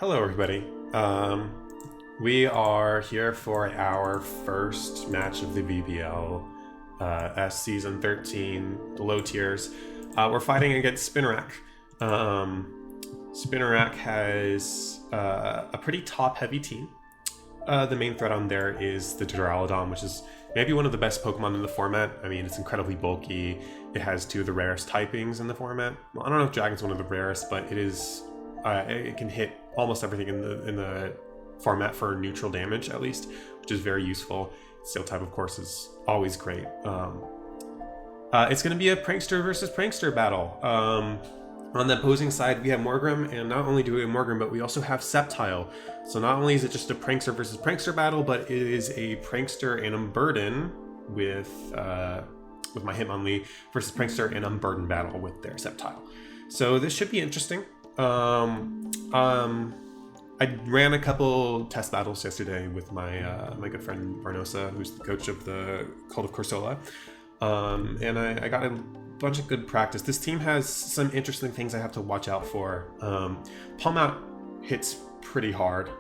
Hello, everybody. We are here for our first match of the VBL-S Season 13, the low tiers. We're fighting against Spinarak. Spinarak has a pretty top-heavy team. The main threat on there is the Duraludon, which is maybe one of the best Pokemon in the format. I mean, it's incredibly bulky. It has two of the rarest typings in the format. Well, I don't know if Dragon's one of the rarest, but it is. It can hit almost everything in the format for neutral damage, at least, which is very useful. Steel type, of course, is always great. It's going to be a prankster versus prankster battle. On the opposing side, we have Morgrem, and not only do we have Morgrem, but we also have Sceptile. So not only is it just a prankster versus prankster battle, but it is a prankster and Unburden with my Hitmonlee versus prankster and Unburden battle with their Sceptile. So this should be interesting. I ran a couple test battles yesterday with my my good friend Varnosa, who's the coach of the Cult of Corsola, and I got a bunch of good practice. This team has some interesting things I have to watch out for. Palm out hits pretty hard.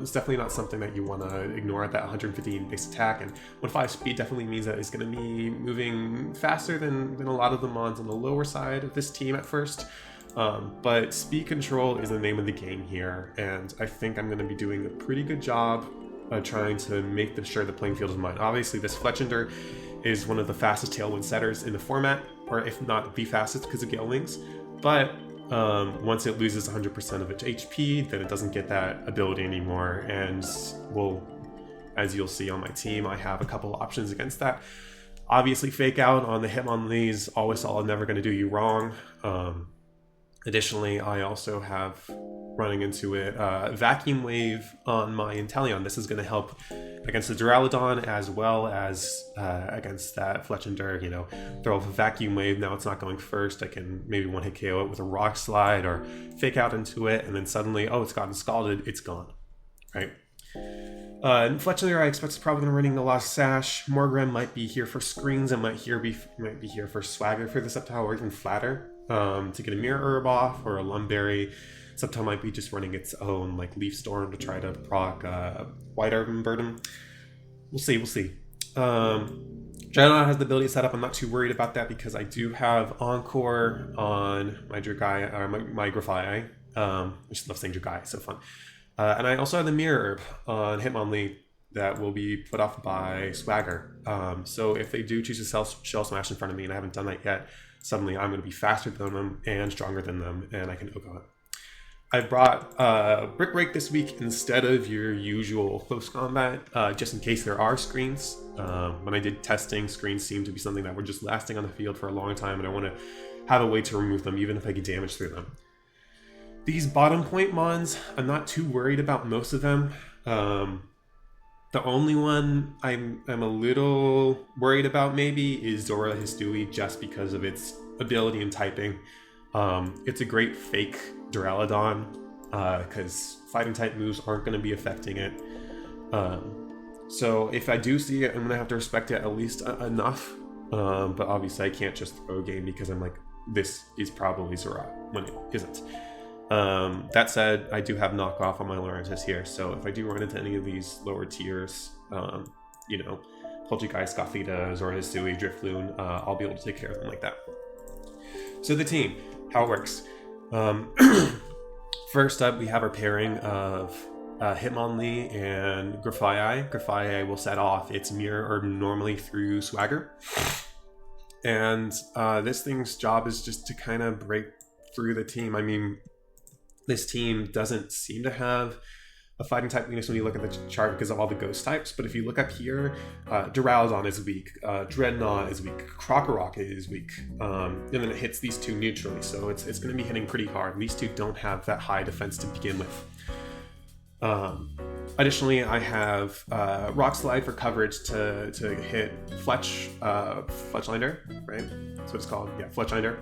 It's definitely not something that you want to ignore at that 115 base attack, and 1.5 speed definitely means that it's going to be moving faster than a lot of the mons on the lower side of this team at first. But speed control is the name of the game here, and I think I'm going to be doing a pretty good job trying to make sure the playing field is mine. Obviously, this Fletchender is one of the fastest Tailwind setters in the format, or if not the fastest because of Gale Wings, but once it loses 100% of its HP, then it doesn't get that ability anymore, and well, as you'll see on my team, I have a couple options against that. Obviously, Fake Out on the Hitmonlees, always solid, never going to do you wrong. Additionally, I also have running into it Vacuum Wave on my Inteleon. This is going to help against the Duraludon as well as against that Fletchender. You know, throw off a Vacuum Wave. Now it's not going first. I can maybe one-hit KO it with a Rock Slide or Fake Out into it, and then suddenly, oh, it's gotten scalded. It's gone, right? And Fletchender, I expect, is probably going to running the Lost Sash. Morgrem might be here for screens and might be here for Swagger for the Sceptile, or even Flatter. To get a Mirror Herb off or a Lumberry. Sceptile might be just running its own like Leaf Storm to try to proc White Urban Burden. We'll see. Dragonite has the ability set up. I'm not too worried about that because I do have Encore on my Dragai or my Grafai. I just love saying Dragai, it's so fun. And I also have the Mirror Herb on Hitmonlee that will be put off by Swagger. So if they do choose to Shell Smash in front of me, and I haven't done that yet, suddenly I'm going to be faster than them and stronger than them, and I can OHKO it. I brought Brick Break this week instead of your usual close combat, just in case there are screens. When I did testing, screens seemed to be something that were just lasting on the field for a long time, and I want to have a way to remove them, even if I get damage through them. These bottom point mons, I'm not too worried about most of them. The only one I'm a little worried about maybe is Zora Histui, just because of its ability and typing. It's a great fake Duraludon, because fighting type moves aren't going to be affecting it. So if I do see it, I'm going to have to respect it at least enough. But obviously I can't just throw a game because I'm like, this is probably Zora when it isn't. That said, I do have knockoff on my Laurentis here, so if I do run into any of these lower tiers, you know, Poltergeist, Gothita, Zora Histui, Drifloon, I'll be able to take care of them like that. So the team, how it works. First up, we have our pairing of Hitmonlee and Grafai. Grafai will set off its Mirror Herb normally through Swagger. And this thing's job is just to kind of break through the team. I mean, this team doesn't seem to have a fighting type weakness when you look at the chart because of all the ghost types, but if you look up here, Duraludon is weak, Dreadnought is weak, Krokorok is weak, and then it hits these two neutrally, so it's going to be hitting pretty hard. These two don't have that high defense to begin with. Additionally, I have Rock Slide for coverage to hit Fletchlinder, right? That's what it's called, yeah, Fletchlinder.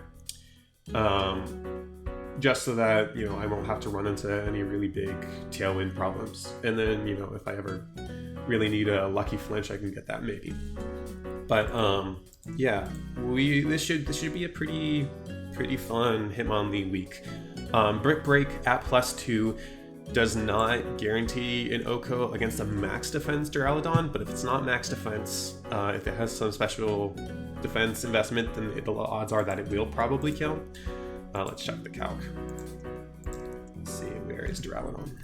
Just so that, you know, I won't have to run into any really big Tailwind problems. And then, you know, if I ever really need a lucky flinch, I can get that maybe. But yeah, this should be a pretty fun Hitmonlee week. Brick Break at +2. does not guarantee an OHKO against a max defense Duraludon, but if it's not max defense, if it has some special defense investment, then the odds are that it will probably kill. Let's check the calc. Let's see, where is Duraludon?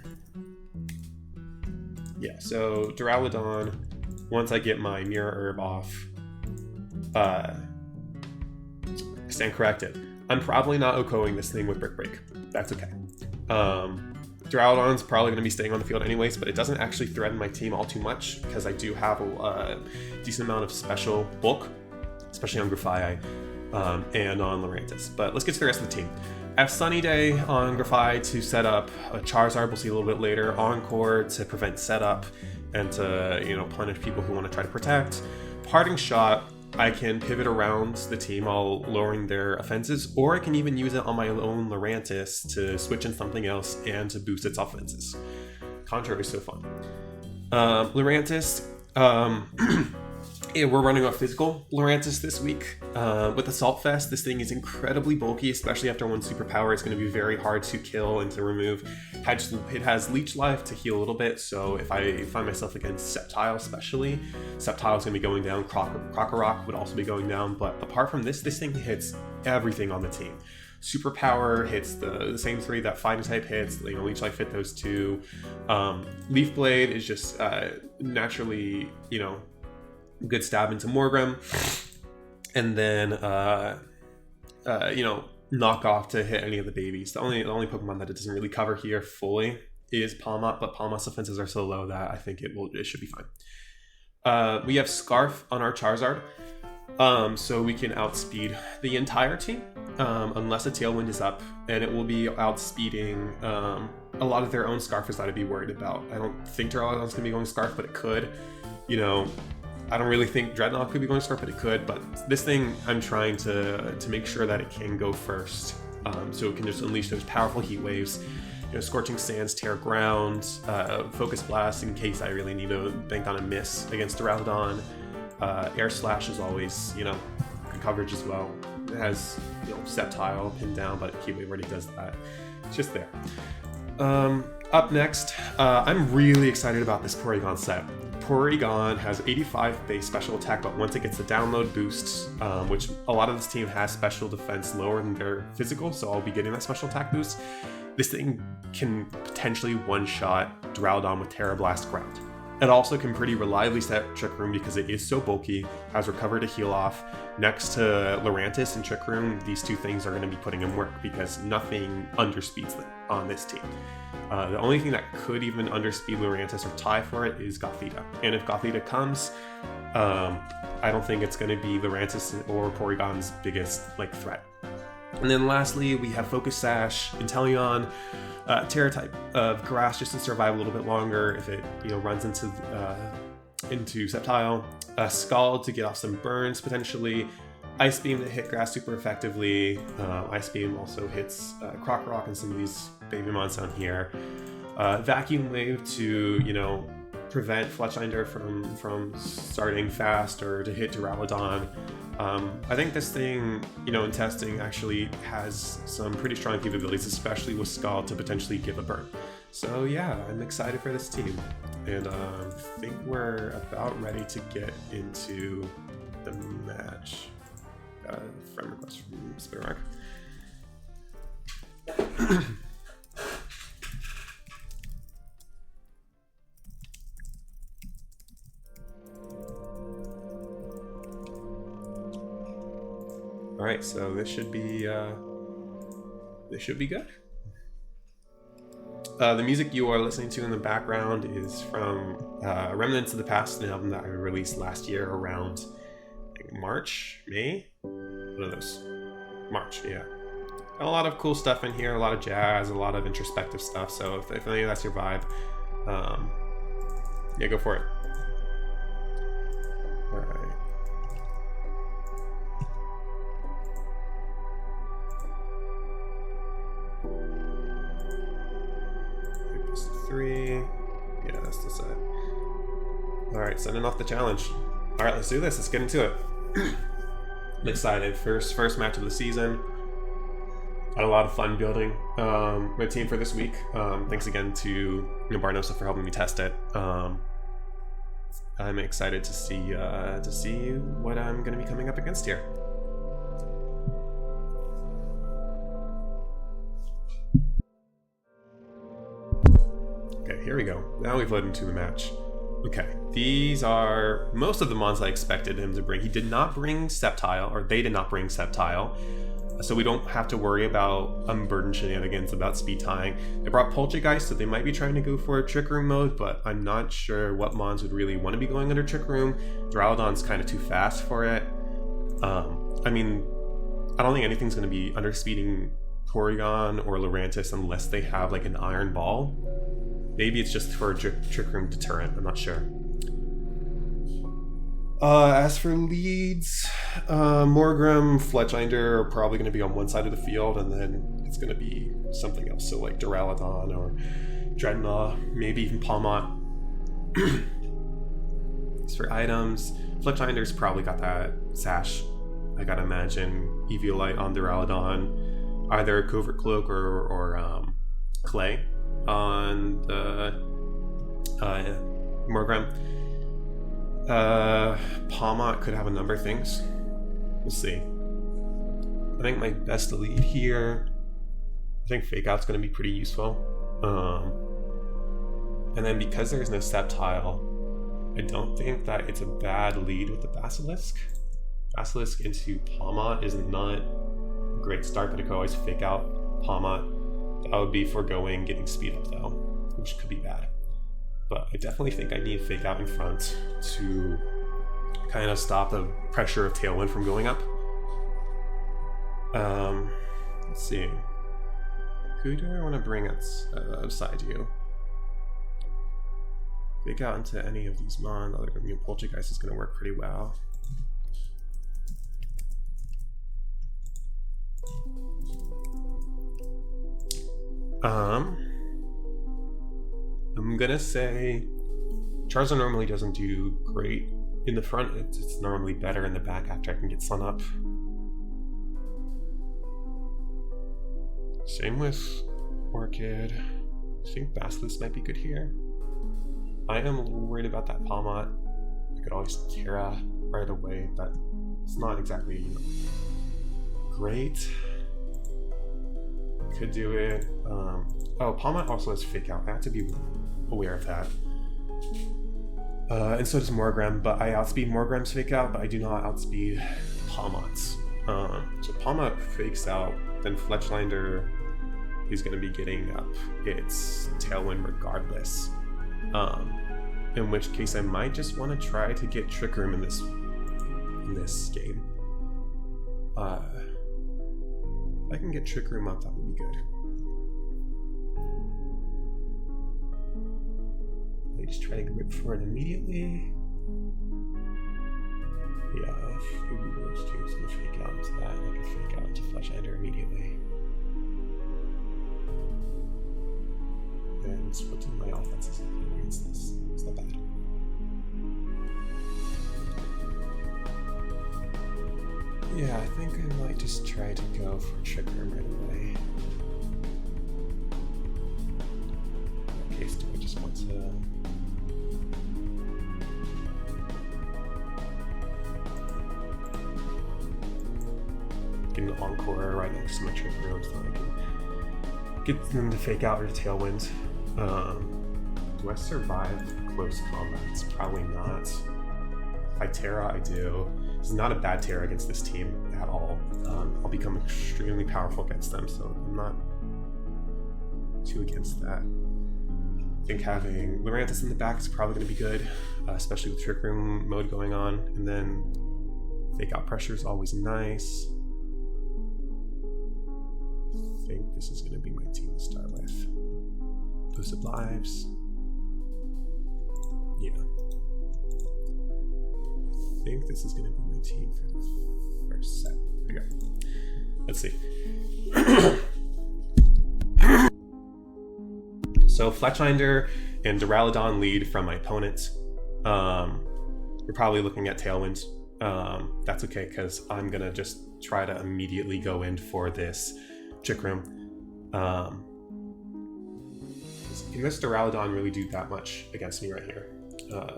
Yeah, so Duraludon, once I get my Mirror Herb off, I stand corrected. I'm probably not OHKOing this thing with Brick Break. That's okay. Duraludon's probably going to be staying on the field anyways, but it doesn't actually threaten my team all too much because I do have a decent amount of special bulk, especially on Grafai and on Lurantis. But let's get to the rest of the team. I have Sunny Day on Grafai to set up a Charizard, we'll see a little bit later, Encore to prevent setup and to, punish people who want to try to protect. Parting Shot, I can pivot around the team while lowering their offenses, or I can even use it on my own Lurantis to switch in something else and to boost its offenses. Contra is so fun. Lurantis, yeah, we're running off physical Lurantis this week. With Assault Fest, this thing is incredibly bulky, especially after one superpower. It's going to be very hard to kill and to remove. It has Leech Life to heal a little bit, so if I find myself against Sceptile especially, Sceptile is going to be going down, Krokorok would also be going down, but apart from this thing hits everything on the team. Superpower hits the same three that Fighting type hits, Leech Life hit those two. Leaf Blade is just naturally, good stab into Morgrem, and then knock off to hit any of the babies. The only Pokemon that it doesn't really cover here fully is Palmot, but Palmot's defenses are so low that I think it should be fine. We have Scarf on our Charizard, so we can outspeed the entire team unless a Tailwind is up, and it will be outspeeding a lot of their own Scarfers that I'd be worried about. I don't think Duraludon's gonna be going Scarf, but it could. I don't really think Dreadnought could be going Scarf, but it could. But this thing, I'm trying to make sure that it can go first, so it can just unleash those powerful heat waves. Scorching Sands, Tear Ground, Focus Blast in case I really need to bank on a miss against Duraludon. Air Slash is always, good coverage as well. It has, Sceptile pinned down, but Heat Wave already does that. It's just there. Up next, I'm really excited about this Porygon set. Porygon has 85 base special attack, but once it gets the download boost, which a lot of this team has special defense lower than their physical, so I'll be getting that special attack boost. This thing can potentially one-shot Duraludon with Terra Blast Ground. It also can pretty reliably set Trick Room because it is so bulky, has Recover to heal off. Next to Lurantis and Trick Room, these two things are going to be putting in work because nothing underspeeds them on this team. The only thing that could even underspeed Lurantis or tie for it is Gothita. And if Gothita comes, I don't think it's going to be Lurantis or Porygon's biggest threat. And then lastly, we have Focus Sash, Inteleon, Terra type of Grass just to survive a little bit longer if it runs into Sceptile, Scald to get off some burns potentially, Ice Beam to hit Grass super effectively. Ice Beam also hits Krokorok and some of these baby mons down here. Vacuum Wave to prevent Fletchinder from starting fast or to hit Duraludon. I think this thing, in testing actually has some pretty strong capabilities, especially with Scald to potentially give a burn. So yeah, I'm excited for this team. And I think we're about ready to get into the match. Friend request from Spinarak. All right, so this should be good. The music you are listening to in the background is from Remnants of the Past, an album that I released last year around March, May. One of those. March, yeah. Got a lot of cool stuff in here, a lot of jazz, a lot of introspective stuff. So if any of that's your vibe, yeah, go for it. All right. Three. Yeah, that's the set. Alright, sending off the challenge. Alright, let's do this. Let's get into it. I'm excited. First match of the season. Had a lot of fun building my team for this week. Thanks again to Barnosa for helping me test it. I'm excited to see what I'm going to be coming up against here. Okay, here we go. Now we've led into the match. Okay, these are most of the mons I expected him to bring. He did not bring Sceptile, or they did not bring Sceptile. So we don't have to worry about unburdened shenanigans about speed tying. They brought Poltergeist, so they might be trying to go for a Trick Room mode, but I'm not sure what mons would really want to be going under Trick Room. Duraludon's kind of too fast for it. I mean, I don't think anything's going to be underspeeding Porygon or Lurantis unless they have like an Iron Ball. Maybe it's just for a Trick Room deterrent, I'm not sure. As for leads, Morgrem, Fletchinder are probably going to be on one side of the field, and then it's going to be something else, so like Duraludon or Dreadnought, maybe even Palmont. As for items, Fletchinder's probably got that Sash, I gotta imagine, Eviolite on Duraludon, either Covert Cloak or Clay on the Morgrem. Palmont could have a number of things. We'll see. I think my best lead here, I think Fake Out's going to be pretty useful. And then because there's no Sceptile, I don't think that it's a bad lead with the Basilisk. Basilisk into Palmont is not a great start, but it could always Fake Out Palmont. That would be foregoing getting speed up though, which could be bad. But I definitely think I need Fake Out in front to kind of stop the pressure of Tailwind from going up. Let's see. Who do I want to bring outside you? Fake Out into any of these Mon. Other than Poltergeist is going to work pretty well. I'm gonna say Charizard normally doesn't do great in the front. It's normally better in the back after I can get Sun Up. Same with Orchid. I think Basilisk might be good here. I am a little worried about that Palmont. I could always Terra right away, but it's not exactly great. Could do it. Oh, Palmont also has Fake Out. I have to be aware of that. And so does Morgrem, but I outspeed Morgrem's Fake Out, but I do not outspeed Palmont's. So Palmont fakes out, then Fletchinder is going to be getting up its Tailwind regardless. In which case I might just want to try to get Trick Room in this game. If I can get Trick Room up, that would be good. I just try to go for it immediately. Yeah, if we do those two, so Fake Out into that, I can Fake Out into Fletchinder immediately. And splitting my offenses against this. It's not bad. Yeah, I think I might just try to go for Trick Room right away. In that case, do I just want to... get an Encore right next to my Trick Room so I can get them to Fake Out or Tailwind. Do I survive close combats? Probably not. If I Terra, I do. This is not a bad Terra against this team at all. I'll become extremely powerful against them, so I'm not too against that. I think having Lurantis in the back is probably going to be good, especially with Trick Room mode going on. And then Fake Out pressure is always nice. I think this is going to be my team to start with. Boosted lives. Yeah. I think this is going to be my team for the first set. There we go. Let's see. So Fletchinder and Duraludon lead from my opponent. We're probably looking at Tailwind. That's okay, because I'm going to just try to immediately go in for this Trick Room. Can this Duraludon really do that much against me right here?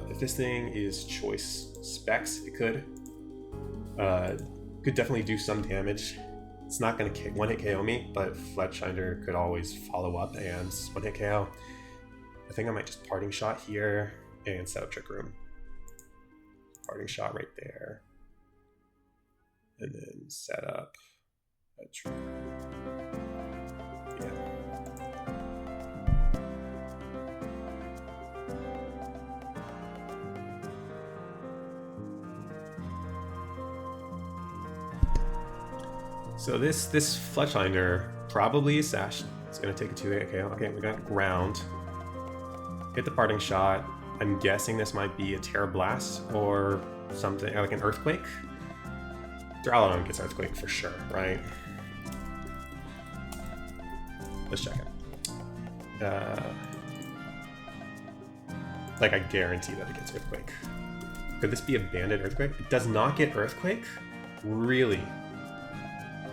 If this thing is choice specs, it could definitely do some damage. It's not going to one-hit KO me, but Fletchinder could always follow up and one-hit KO. I think I might just Parting Shot here and set up Trick Room. Parting Shot right there. And then set up a Trick Room. Yeah. So this Fletchinder probably is Sash. It's gonna take a 2-hit KO. Okay, we got Ground. Hit the Parting Shot. I'm guessing this might be a Terra Blast or something like an Earthquake. Duraludon gets Earthquake for sure, right? Let's check it. Like I guarantee that it gets Earthquake. Could this be a Banded Earthquake? It does not get Earthquake? Really?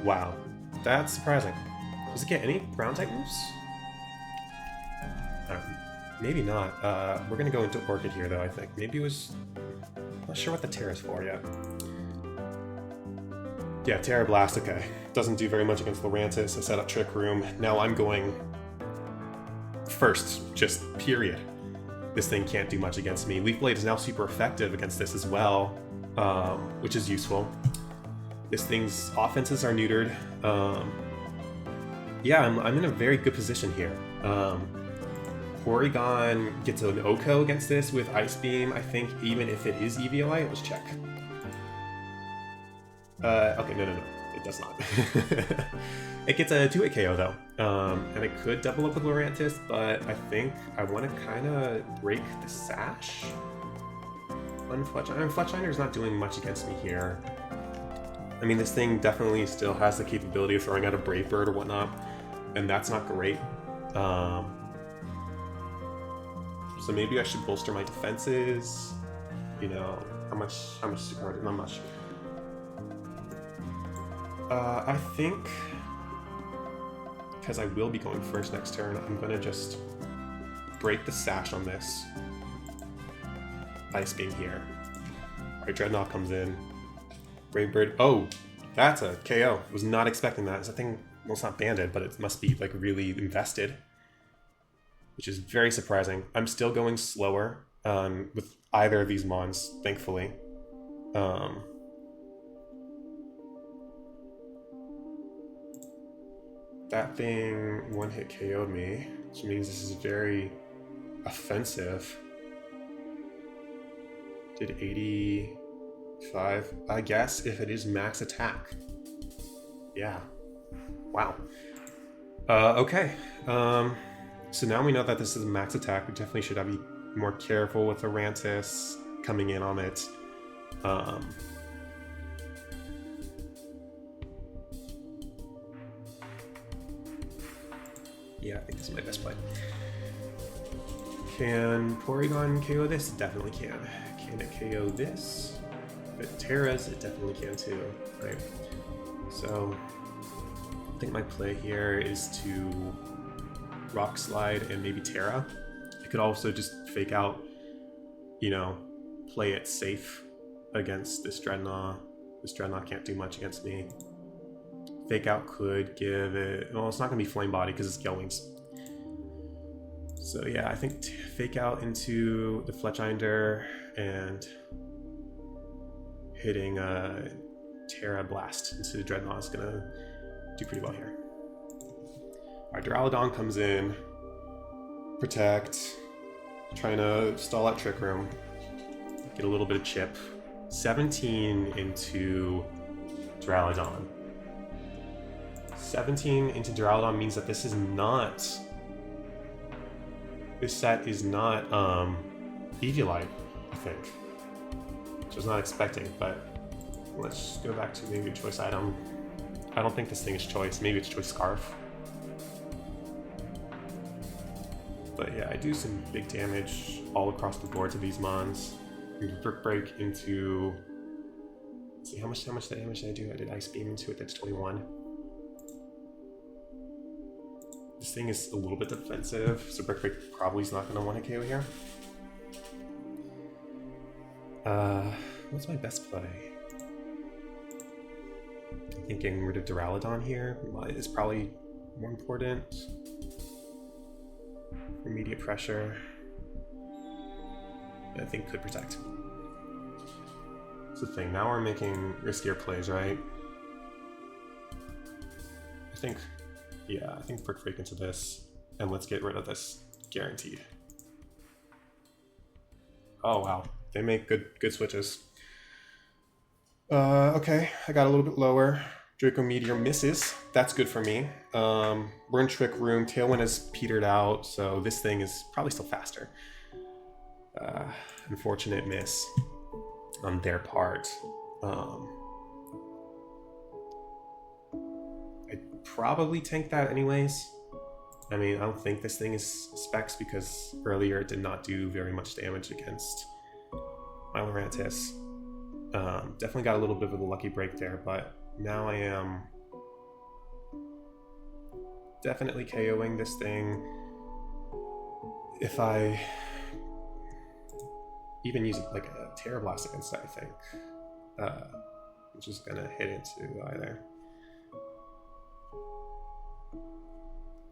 Wow, that's surprising. Does it get any ground type moves? Maybe not. We're gonna go into Orchid here though, I think. Maybe it was... Not sure what the Terra's for yet. Yeah, Terra Blast, okay. Doesn't do very much against Lurantis. I set up Trick Room. Now I'm going first, just period. This thing can't do much against me. Leaf Blade is now super effective against this as well, which is useful. This thing's offenses are neutered. Yeah, I'm in a very good position here. Porygon gets an Oko against this with Ice Beam, I think, even if it is EVLI. Let's check. Okay, no, it does not. It gets a 2-hit KO though, and it could double up with Lurantis, but I think I want to kind of break the Sash on Fletchinder. I mean, Fletchinder's not doing much against me here. I mean, this thing definitely still has the capability of throwing out a Brave Bird or whatnot, and that's not great. So maybe I should bolster my defenses. You know, how much support? Not much. I think because I will be going first next turn, I'm gonna just break the Sash on this. Ice Beam here. Alright, Dreadnought comes in. Brave Bird. Oh, that's a KO. Was not expecting that. It's a thing. Well, it's not banded, but it must be like really invested, which is very surprising. I'm still going slower with either of these mons, thankfully. That thing one-hit KO'd me, which means this is very offensive. Did 85, I guess, if it is max attack. Yeah. Wow. Okay. So now we know that this is a max attack. We definitely should be more careful with Lurantis coming in on it. Yeah, I think this is my best play. Can Porygon KO this? It definitely can. Can it KO this? If it Terras, it definitely can too, right? So I think my play here is to Rock Slide and maybe Terra. I could also just fake out, you know, play it safe against this Dreadnought. This Dreadnought can't do much against me. Fake out could give it... Well, it's not going to be Flame Body because it's Gale Wings. So yeah, I think fake out into the Fletchinder and hitting a Terra Blast into the Dreadnought is going to do pretty well here. Alright, Duraludon comes in. Protect. Trying to stall out Trick Room. Get a little bit of chip. 17 into Duraludon. 17 into Duraludon means that this is not... This set is not Eviolite, I think. Which I was not expecting, but let's go back to maybe a choice item. I don't think this thing is choice. Maybe it's choice Scarf. But yeah, I do some big damage all across the board to these mons. Brick Break into... Let's see, how much damage did I do? I did Ice Beam into it, that's 21. This thing is a little bit defensive, so Brick Break probably is not going to want to KO here. What's my best play? I think getting rid of Duraludon here is probably more important. Immediate pressure, I think could protect. That's the thing, now we're making riskier plays, right? I think Brick Break into this, and let's get rid of this, guaranteed. Oh wow, they make good switches. Okay, I got a little bit lower. Draco Meteor misses. That's good for me. We're in Trick Room. Tailwind has petered out, so this thing is probably still faster. Unfortunate miss on their part. I'd probably tank that anyways. I mean, I don't think this thing is specs because earlier it did not do very much damage against Milorantis. Definitely got a little bit of a lucky break there, but now I am definitely KOing this thing. If I even use like a Terra Blast against it, I think, which is gonna hit into either.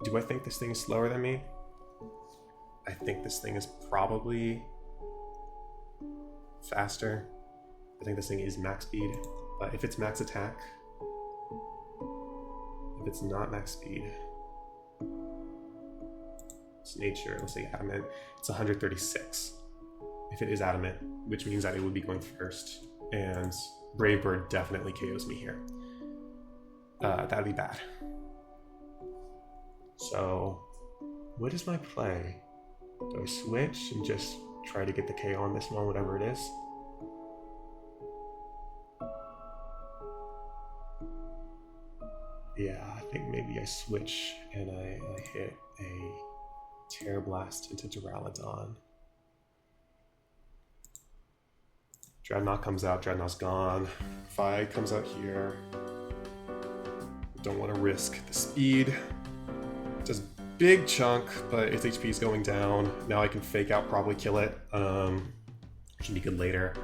Do I think this thing is slower than me? I think this thing is probably faster. I think this thing is max speed, but if it's max attack, if it's not max speed, it's nature, let's say adamant, it's 136. If it is adamant, which means that it would be going first, and Brave Bird definitely KOs me here. That'd be bad. So, what is my play? Do I switch and just try to get the KO on this one, whatever it is? Yeah, I think maybe I switch and I hit a Terra Blast into Duraludon. Dreadnought comes out, Dreadnought's gone. Fi comes out here. Don't want to risk the speed. Does big chunk, but its HP is going down. Now I can fake out, probably kill it. Should be good later.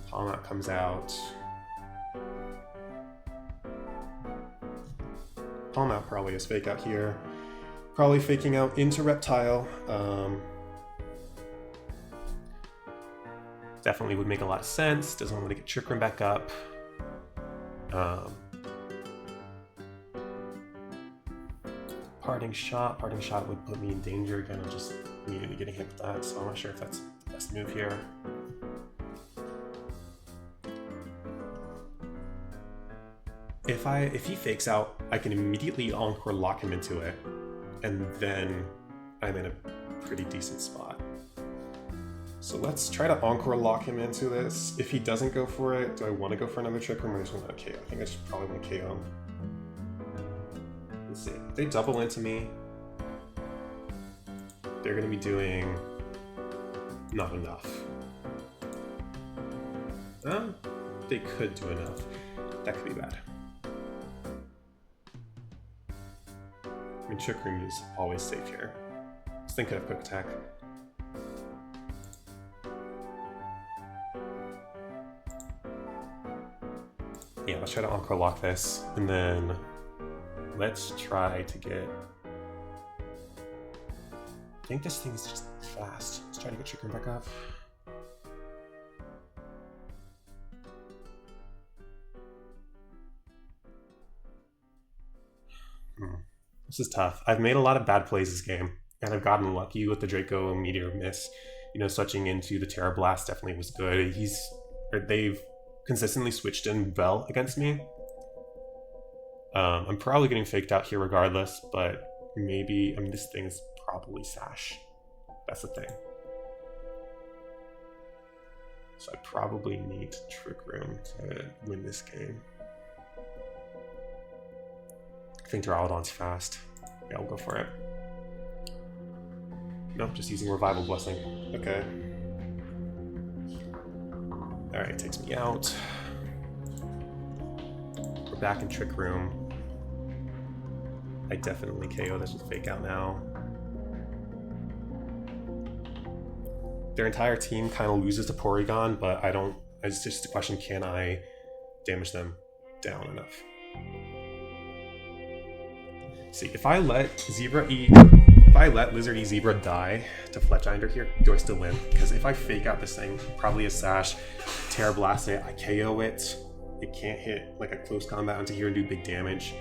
Palmount comes out. Palmount probably is fake out here. Probably faking out into Reptile. Definitely would make a lot of sense. Doesn't want to get Trick Room back up. Parting shot would put me in danger again. I'm just immediately getting hit with that, so I'm not sure if that's the best move here. If he fakes out, I can immediately Encore lock him into it, and then I'm in a pretty decent spot. So let's try to Encore lock him into this. If he doesn't go for it, do I want to go for another Trick Room or just want to KO? I think I should probably want to KO him. Let's see. If they double into me, they're going to be doing not enough. They could do enough. That could be bad. I mean, Trick Room is always safe here. This thing could have Quick Attack. Yeah, let's try to Encore lock this, and then let's try to get... I think this thing is just fast. Let's try to get Trick Room back up. This is tough. I've made a lot of bad plays this game, and I've gotten lucky with the Draco Meteor miss. You know, switching into the Terra Blast definitely was good. They've consistently switched in well against me. I'm probably getting faked out here regardless, but maybe, I mean, this thing is probably Sash. That's the thing. So I probably need Trick Room to win this game. I think Duraludon's fast. Yeah, I'll go for it. Nope, just using Revival Blessing. Okay. Alright, takes me out. back in Trick Room, I definitely KO this with Fake Out now. Their entire team kind of loses to Porygon, but I don't. It's just a question: can I damage them down enough? See, if I let Lizard E Zebra die to Fletchinder here, do I still win? Because if I Fake Out this thing, probably a Sash, Terra Blast it, I KO it. It can't hit like a close combat onto here and do big damage.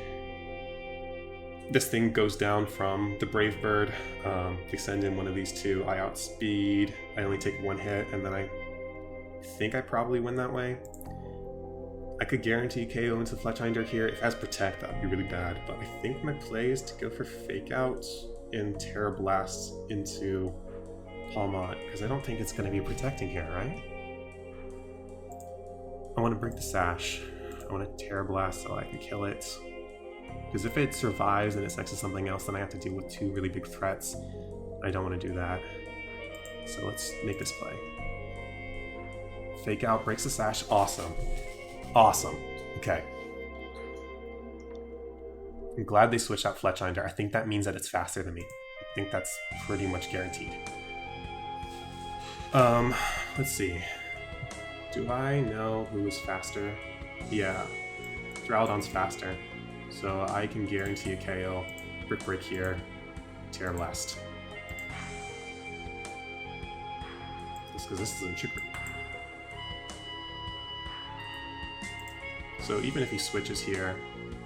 This thing goes down from the Brave Bird. They send in one of these two. I outspeed. I only take one hit, and then I think I probably win that way. I could guarantee KO into Fletchinder here. If it has Protect, that would be really bad. But I think my play is to go for Fake Out and Terra Blast into Palmot, because I don't think it's going to be protecting here, right? I want to break the Sash. I want to Terra Blast so I can kill it. Because if it survives and it sexes something else, then I have to deal with two really big threats. I don't want to do that. So let's make this play. Fake Out, breaks the Sash. Awesome. Awesome. Okay. I'm glad they switched out Fletchinder. I think that means that it's faster than me. I think that's pretty much guaranteed. Let's see. Do I know who is faster? Yeah. Duraludon's faster. So I can guarantee a KO. Brick Break here. Terra Blast. Just because this is in Trick Room. So even if he switches here,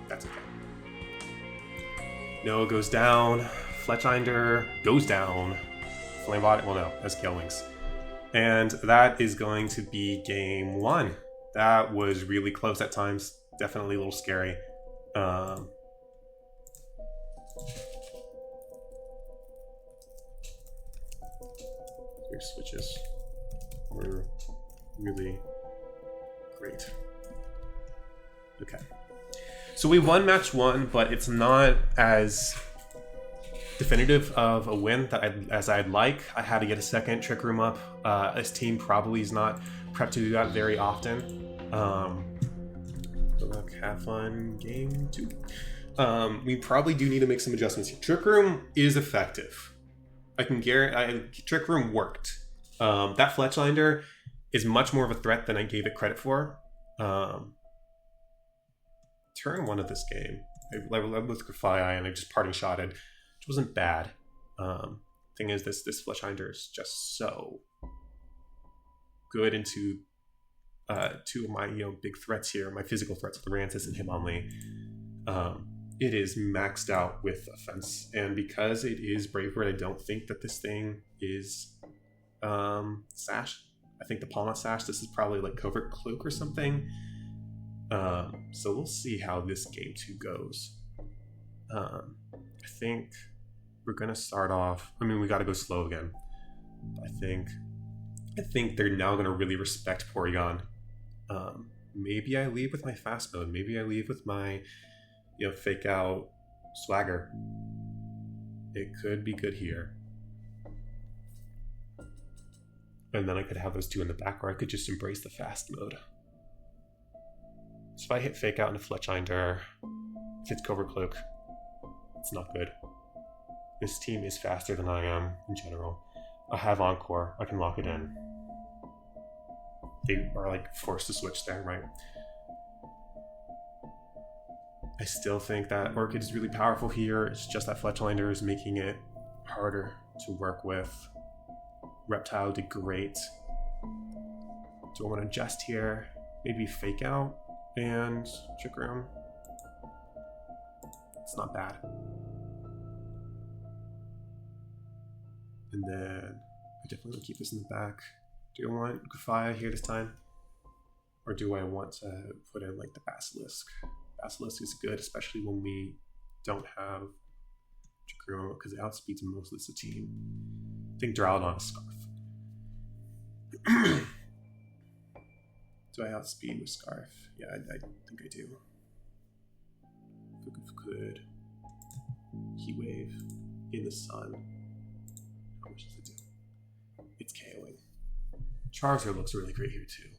that's okay. No goes down. Fletchinder goes down. Flamebot, well no, that's Gale Wings. And that is going to be game one. That was really close at times. Definitely a little scary. Your switches were really great. Okay. So we won match one, but it's not as definitive of a win as I'd like. I had to get a second Trick Room up. This team probably is not prepped to do that very often. Good luck, have fun, game two. We probably do need to make some adjustments here. Trick Room is effective. I can guarantee Trick Room worked. That Fletchinder is much more of a threat than I gave it credit for. Turn one of this game, I led with Grafai and I just parting shotted, which wasn't bad. Thing is, this Fletchinder is just so good into two of my big threats here, my physical threats with the Rancis and Hitmonlee. It is maxed out with offense, and because it is Brave Bird, I don't think that this thing is Sash. I think the Palmot Sash, this is probably like Covert Cloak or something. So we'll see how this game two goes. I think we're gonna start off. I mean, we got to go slow again. I think they're now gonna really respect Porygon. Maybe I leave with my fast mode. Maybe I leave with my Fake Out Swagger. It could be good here. And then I could have those two in the back, or I could just embrace the fast mode. So if I hit Fake Out into Fletchinder, if it's Covert Cloak, it's not good. This team is faster than I am in general. I have Encore. I can lock it in. They are like forced to switch there, right? I still think that Orchid is really powerful here. It's just that Fletchinder is making it harder to work with. Reptile did great. Do I want to adjust here? Maybe Fake Out and Trick Room. It's not bad. And then I definitely want to keep this in the back. Do I want Grafia here this time? Or do I want to put in like the Basilisk? Basilisk is good, especially when we don't have Trick Room, because it outspeeds most of the team. I think Duraludon is Scarf. Do I outspeed with Scarf? Yeah, I think I do. Good. Heat Wave in the sun. How much does it do? It's KOing. Charizard looks really great here too.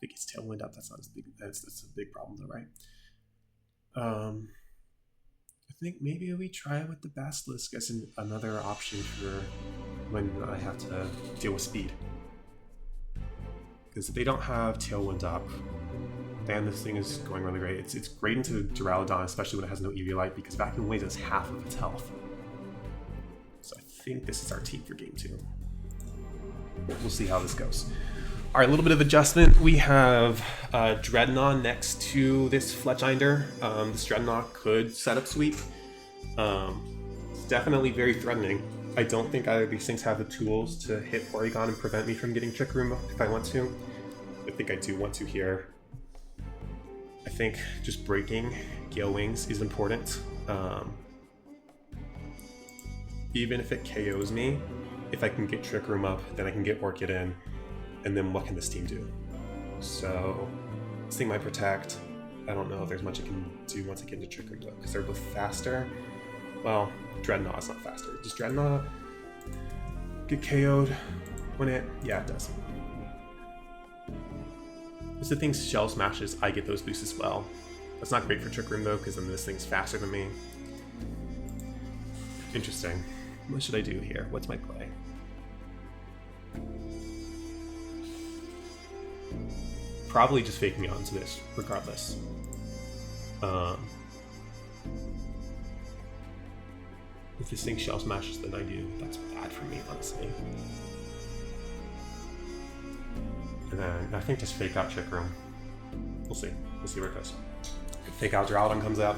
If it gets Tailwind up, that's not as big. That's a big problem though, right? I think maybe we try with the Basilisk as another option for when I have to deal with speed. Because if they don't have Tailwind up, then this thing is going really great. It's great into Duraludon, especially when it has no EV Light, because Vacuum Wave is half of its health. So I think this is our team for game 2. We'll see how this goes. All right, a little bit of adjustment. We have Dreadnought next to this Fletchinder. This Dreadnought could set up sweep. It's definitely very threatening. I don't think either of these things have the tools to hit Porygon and prevent me from getting Trick Room if I want to. I think I do want to here. I think just breaking Gale Wings is important. Even if it KOs me, if I can get Trick Room up, then I can get Orchid in, and then what can this team do? So this thing might protect. I don't know if there's much it can do once I get into Trick Room though, because they're both faster. Well, Dreadnought's not faster. Does Dreadnought get KO'd when it? Yeah, it does. If the thing Shell Smashes, I get those boosts as well. That's not great for Trick Room though, because then this thing's faster than me. Interesting. What should I do here? What's my play? Probably just fake me onto this, regardless. If this thing Shell Smashes, then I do. That's bad for me, honestly. And then I think just fake out Trick Room. We'll see. We'll see where it goes. Fake out Duraludon comes out.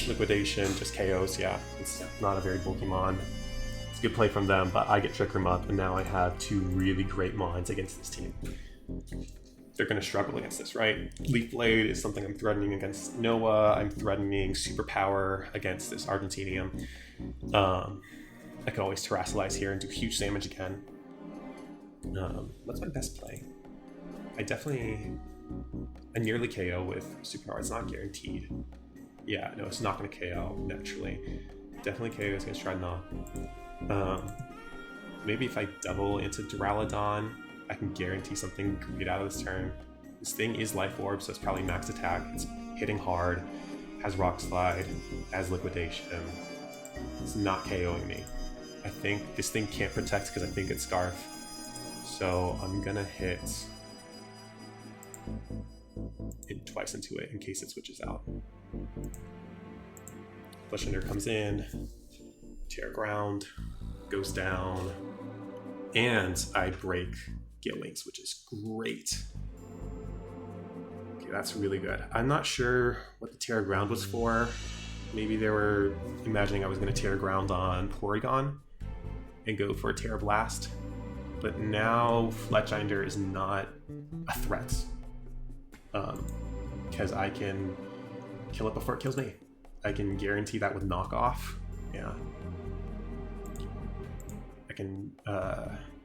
Liquidation, just KOs, yeah. It's not a very bulky mon. It's a good play from them, but I get Trick Room up, and now I have 2 really great mons against this team. They're going to struggle against this, right? Leaf Blade is something I'm threatening against Noah. I'm threatening Superpower against this Argentinium. I could always Terrasilize here and do huge damage again. What's my best play? I nearly KO with Superpower. It's not guaranteed. Yeah, no, it's not going to KO naturally. Definitely KO against Dreadnought. Maybe if I double into Duraludon, I can guarantee something great out of this turn. This thing is Life Orb, so it's probably max attack. It's hitting hard, has Rock Slide, has Liquidation. It's not KOing me. I think this thing can't protect because I think it's Scarf. So I'm gonna hit it twice into it in case it switches out. Fletchinder comes in, Tear Ground, goes down, and I break Gale Wings, which is great. Okay, that's really good. I'm not sure what the Tear Ground was for. Maybe they were imagining I was going to Tear Ground on Porygon and go for a Tear Blast. But now Fletchinder is not a threat. Because I can kill it before it kills me. I can guarantee that with Knockoff. Yeah. I can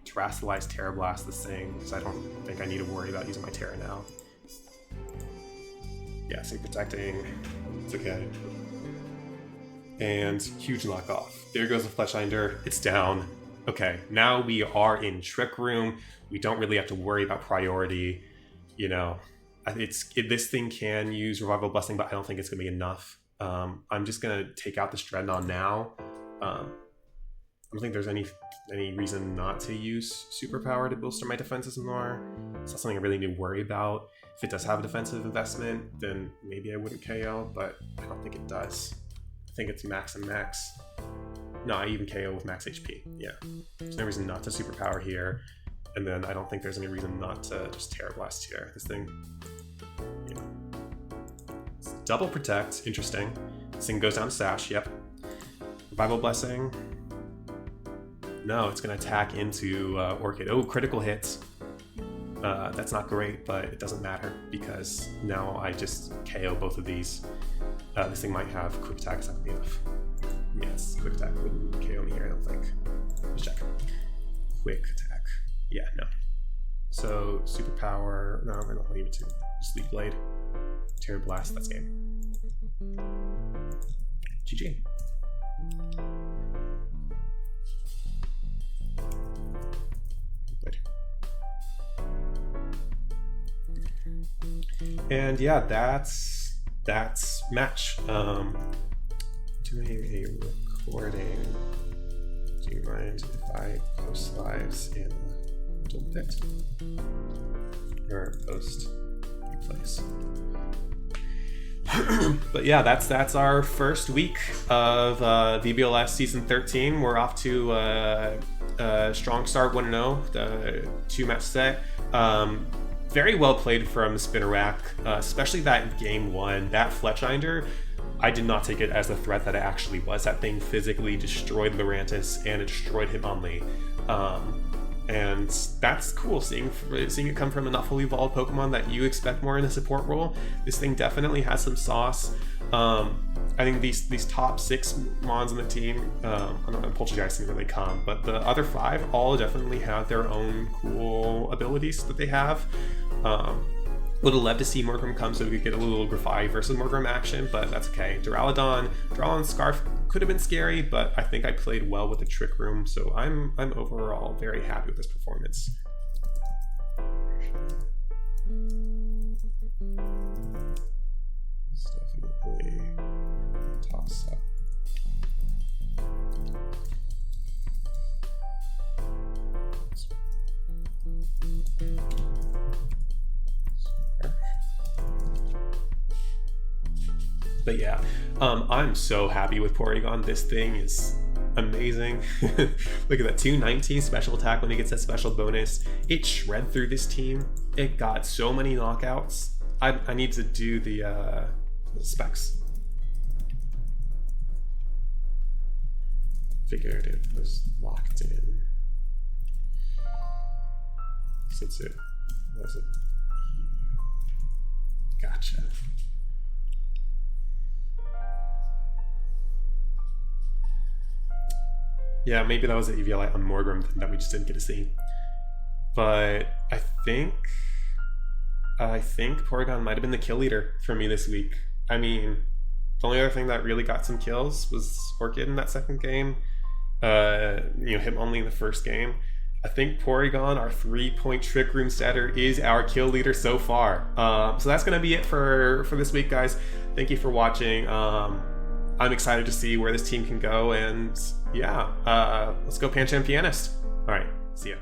Terrasilize Terra Blast this thing, because I don't think I need to worry about using my Terra now. Yeah, so protecting. It's okay. And huge knockoff. There goes the Fletchinder. It's down. Okay, now we are in Trick Room. We don't really have to worry about priority. You know, this thing can use Revival Blessing, but I don't think it's going to be enough. I'm just going to take out this Dreadnought now. I don't think there's any reason not to use Superpower to bolster my defenses more. It's not something I really need to worry about. If it does have a defensive investment, then maybe I wouldn't KO, but I don't think it does. I think it's max and max. No, I even KO with max HP. Yeah. There's no reason not to Superpower here. And then I don't think there's any reason not to just Terra Blast here. This thing, yeah. It's double protect, interesting. This thing goes down to Sash, yep. Revival Blessing. No, it's going to attack into Orchid. Oh, critical hits. That's not great, but it doesn't matter because now I just KO both of these. This thing might have quick attack, it's not going to be enough. Yes, quick attack wouldn't KO me here, I don't think. Let's check. Quick attack. Yeah, no. So, Superpower. No, I don't leave it to. Just Leaf Blade. Terra Blast, that's game. GG. Blade. And yeah, that's match. Doing a recording. Do you mind if I post lives in a little bit? Or post replays? But yeah, that's our first week of VBL-S season 13. We're off to a strong start, 1-0, the 2-match set. Very well played from Spinarak, especially that game 1. That Fletchinder, I did not take it as the threat that it actually was. That thing physically destroyed Lurantis and it destroyed Hitmonlee. And that's cool, seeing it come from a not fully evolved Pokemon that you expect more in a support role. This thing definitely has some sauce. I think these top 6 Mons in the team, I don't know, Poltergeist didn't really come, but the other 5 all definitely have their own cool abilities that they have. Would have loved to see Morgrem come so we could get a little Grafai versus Morgrem action, but that's okay. Duraludon Scarf could have been scary, but I think I played well with the Trick Room, so I'm overall very happy with this performance. It's definitely a toss-up. But yeah, I'm so happy with Porygon. This thing is amazing. Look at that 219 special attack when it gets that special bonus. It shred through this team. It got so many knockouts. I need to do the specs. Figured it was locked in. Since it wasn't. Gotcha. Yeah, maybe that was the EVLI on Morgrem that we just didn't get to see. But I think Porygon might have been the kill leader for me this week. I mean, the only other thing that really got some kills was Orchid in that second game. Him only in the first game. I think Porygon, our 3-point Trick Room statter, is our kill leader so far. So that's going to be it for this week, guys. Thank you for watching. I'm excited to see where this team can go, and yeah, let's go Pancham Pianist. All right, see ya.